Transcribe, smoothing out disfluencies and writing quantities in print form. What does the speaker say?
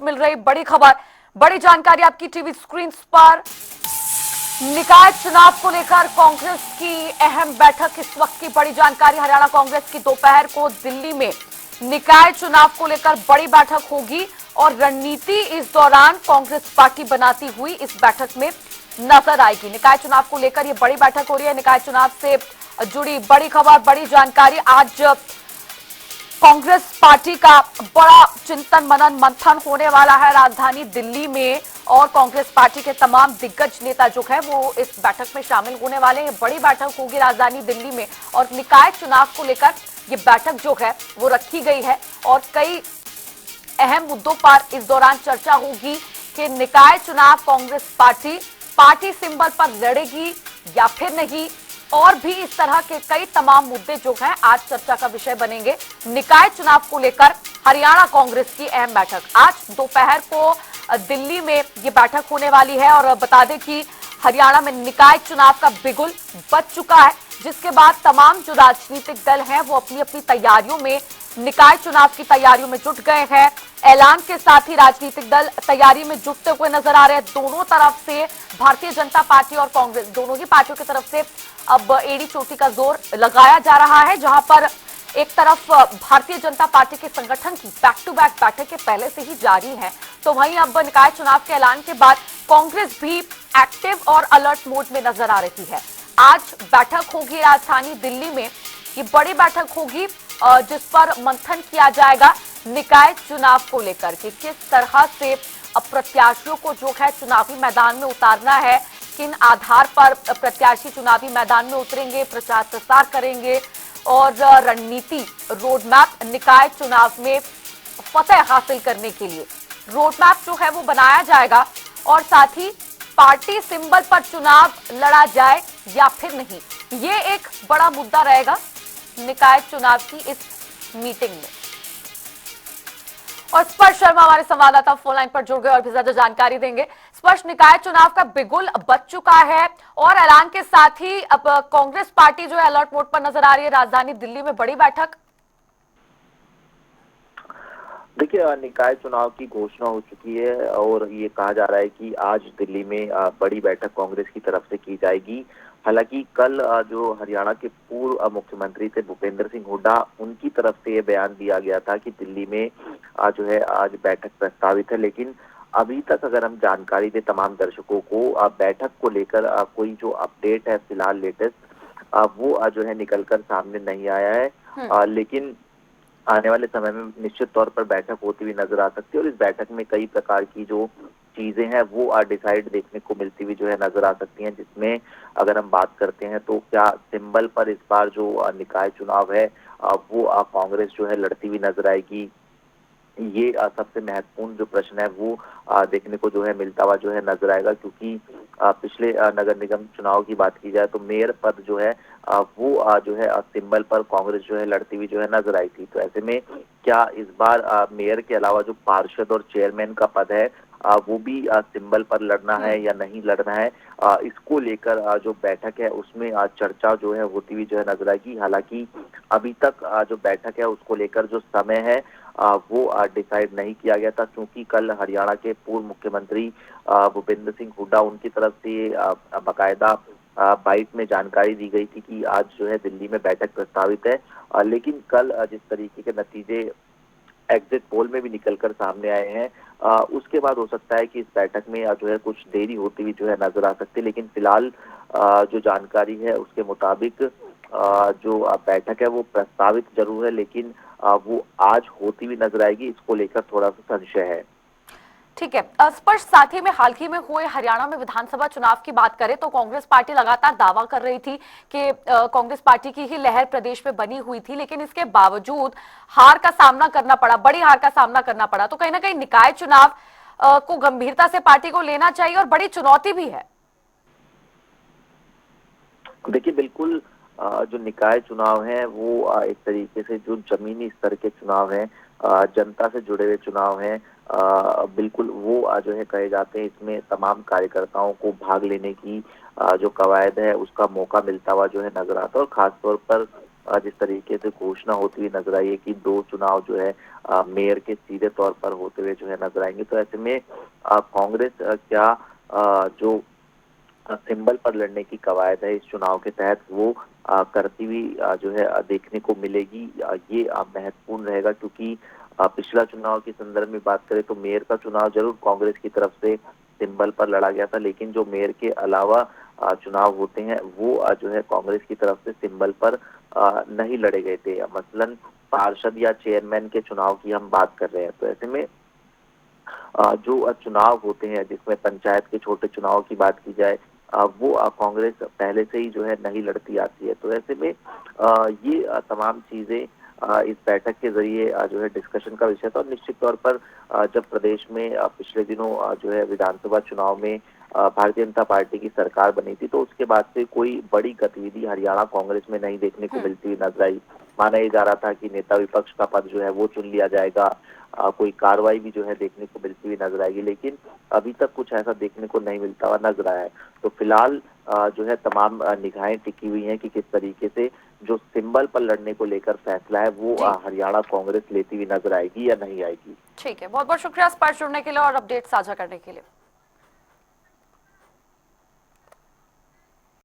मिल रही बड़ी खबर, बड़ी जानकारी आपकी टीवी स्क्रीन पर। निकाय चुनाव को लेकर कांग्रेस की अहम बैठक, इस वक्त की बड़ी जानकारी। हरियाणा कांग्रेस की दोपहर को दिल्ली में निकाय चुनाव को लेकर बड़ी बैठक होगी और रणनीति इस दौरान कांग्रेस पार्टी बनाती हुई इस बैठक में नजर आएगी। निकाय चुनाव को लेकर यह बड़ी बैठक हो रही है। निकाय चुनाव से जुड़ी बड़ी खबर, बड़ी जानकारी। आज कांग्रेस पार्टी का बड़ा चिंतन मनन मंथन होने वाला है राजधानी दिल्ली में और कांग्रेस पार्टी के तमाम दिग्गज नेता जो है वो इस बैठक में शामिल होने वाले हैं। बड़ी बैठक होगी राजधानी दिल्ली में और निकाय चुनाव को लेकर ये बैठक जो है वो रखी गई है और कई अहम मुद्दों पर इस दौरान चर्चा होगी कि निकाय चुनाव कांग्रेस पार्टी सिंबल पर लड़ेगी या फिर नहीं, और भी इस तरह के कई तमाम मुद्दे जो हैं आज चर्चा का विषय बनेंगे। निकाय चुनाव को लेकर हरियाणा कांग्रेस की अहम बैठक आज दोपहर को दिल्ली में ये बैठक होने वाली है। और बता दें कि हरियाणा में निकाय चुनाव का बिगुल बज चुका है, जिसके बाद तमाम जो राजनीतिक दल हैं वो अपनी अपनी तैयारियों में, निकाय चुनाव की तैयारियों में जुट गए हैं। ऐलान के साथ ही राजनीतिक दल तैयारी में जुटते हुए नजर आ रहे हैं। दोनों तरफ से, भारतीय जनता पार्टी और कांग्रेस, दोनों ही पार्टियों की तरफ से अब एड़ी चोटी का जोर लगाया जा रहा है। जहां पर एक तरफ भारतीय जनता पार्टी के संगठन की बैक टू बैक बैठकें पहले से ही जारी हैं, तो वहीं अब निकाय चुनाव के ऐलान के बाद कांग्रेस भी एक्टिव और अलर्ट मोड में नजर आ रही है। आज बैठक होगी राजधानी दिल्ली में, ये बड़ी बैठक होगी जिस पर मंथन किया जाएगा निकाय चुनाव को लेकर कि किस तरह से प्रत्याशियों को जो है चुनावी मैदान में उतारना है, किन आधार पर प्रत्याशी चुनावी मैदान में उतरेंगे, प्रचार प्रसार करेंगे और रणनीति रोडमैप निकाय चुनाव में फतह हासिल करने के लिए रोडमैप जो है वो बनाया जाएगा। और साथ ही पार्टी सिंबल पर चुनाव लड़ा जाए या फिर नहीं, ये एक बड़ा मुद्दा रहेगा निकाय चुनाव की इस मीटिंग में। और स्पर्श शर्मा हमारे संवाददाता फोन लाइन पर जुड़ गए और भी ज्यादा जानकारी देंगे। स्पर्श, निकाय चुनाव का बिगुल बज चुका है और ऐलान के साथ ही अब कांग्रेस पार्टी जो है अलर्ट मोड पर नजर आ रही है। राजधानी दिल्ली में बड़ी बैठक। देखिए, निकाय चुनाव की घोषणा हो चुकी है और ये कहा जा रहा है कि आज दिल्ली में बड़ी बैठक कांग्रेस की तरफ से की जाएगी। हालांकि कल जो हरियाणा के पूर्व मुख्यमंत्री थे भूपेंद्र सिंह हुड्डा, उनकी तरफ से ये बयान दिया गया था कि दिल्ली में जो है आज बैठक प्रस्तावित है। लेकिन अभी तक अगर हम जानकारी दें तमाम दर्शकों को, बैठक को लेकर कोई जो अपडेट है फिलहाल लेटेस्ट वो जो है निकलकर सामने नहीं आया है। लेकिन आने वाले समय में निश्चित तौर पर बैठक होती हुई नजर आ सकती है और इस बैठक में कई प्रकार की जो चीजें हैं वो डिसाइड देखने को मिलती हुई जो है नजर आ सकती हैं। जिसमें अगर हम बात करते हैं तो क्या सिंबल पर इस बार जो निकाय चुनाव है वो कांग्रेस जो है लड़ती हुई नजर आएगी, ये सबसे महत्वपूर्ण जो प्रश्न है वो देखने को जो है मिलता हुआ जो है नजर आएगा। क्योंकि पिछले नगर निगम चुनाव की बात की जाए तो मेयर पद जो है वो जो है सिंबल पर कांग्रेस जो है लड़ती हुई जो है नजर आई थी। तो ऐसे में क्या इस बार मेयर के अलावा जो पार्षद और चेयरमैन का पद है वो भी सिंबल पर लड़ना है या नहीं लड़ना है, इसको लेकर जो बैठक है उसमें चर्चा जो है होती हुई जो है नजर आएगी। हालांकि अभी तक जो बैठक है उसको लेकर जो समय है वो डिसाइड नहीं किया गया था, क्योंकि कल हरियाणा के पूर्व मुख्यमंत्री भूपेंद्र सिंह हुड्डा, उनकी तरफ से बाकायदा बाइट में जानकारी दी गई थी कि आज जो है दिल्ली में बैठक प्रस्तावित है। लेकिन कल जिस तरीके के नतीजे एग्जिट पोल में भी निकलकर सामने आए हैं, उसके बाद हो सकता है कि इस बैठक में जो है कुछ देरी होती हुई जो है नजर आ सकती है। लेकिन फिलहाल जो जानकारी है उसके मुताबिक जो बैठक है वो प्रस्तावित जरूर है, लेकिन वो आज होती हुई नजर आएगी, इसको लेकर थोड़ा सा संशय है। ठीक है स्पर्श, साथ ही में हाल ही में हुए हरियाणा में विधानसभा चुनाव की बात करें तो कांग्रेस पार्टी लगातार दावा कर रही थी कि कांग्रेस पार्टी की ही लहर प्रदेश में बनी हुई थी, लेकिन इसके बावजूद हार का सामना करना पड़ा, बड़ी हार का सामना करना पड़ा। तो कहीं ना कहीं निकाय चुनाव को गंभीरता से पार्टी को लेना चाहिए और बड़ी चुनौती भी है। देखिए, बिल्कुल जो निकाय चुनाव है वो एक तरीके से जो जमीनी स्तर के चुनाव हैं, जनता से जुड़े हुए चुनाव हैं, बिल्कुल वो जो है कहे जाते हैं। इसमें तमाम कार्यकर्ताओं को भाग लेने की जो कवायद है उसका मौका मिलता हुआ जो है नजर आता है। और खासतौर पर जिस तरीके से घोषणा होती हुई नजर आई है कि 2 चुनाव जो है मेयर के सीधे तौर पर होते हुए जो है नजर आएंगे। तो ऐसे में कांग्रेस क्या जो सिंबल पर लड़ने की कवायद है इस चुनाव के तहत वो करती हुई जो है देखने को मिलेगी। ये महत्वपूर्ण रहेगा क्योंकि पिछला चुनाव के संदर्भ में बात करें तो मेयर का चुनाव जरूर कांग्रेस की तरफ से सिंबल पर लड़ा गया था, लेकिन जो मेयर के अलावा चुनाव होते हैं वो जो है कांग्रेस की तरफ से सिंबल पर नहीं लड़े गए थे। मसलन पार्षद या चेयरमैन के चुनाव की हम बात कर रहे हैं। तो ऐसे में जो चुनाव होते हैं जिसमें पंचायत के छोटे चुनाव की बात की जाए वो कांग्रेस पहले से ही जो है नहीं लड़ती आती है। तो ऐसे में ये तमाम चीजें इस बैठक के जरिए जो है डिस्कशन का विषय था। और निश्चित तौर पर जब प्रदेश में पिछले दिनों जो है विधानसभा चुनाव में भारतीय जनता पार्टी की सरकार बनी थी तो उसके बाद से कोई बड़ी गतिविधि हरियाणा कांग्रेस में नहीं देखने को मिलती हुई नजर आई। माना ये जा रहा था कि नेता विपक्ष का पद जो है वो चुन लिया जाएगा, कोई कार्रवाई भी जो है देखने को मिलती हुई नजर आएगी, लेकिन अभी तक कुछ ऐसा देखने को नहीं मिलता हुआ नजर आया है। तो फिलहाल जो है तमाम निगाहें टिकी हुई हैं कि किस तरीके से जो सिंबल पर लड़ने को लेकर फैसला है वो जी हरियाणा कांग्रेस लेती हुई नजर आएगी या नहीं आएगी। ठीक है, बहुत बहुत शुक्रिया स्पर्श जुड़ने के लिए और अपडेट साझा करने के लिए।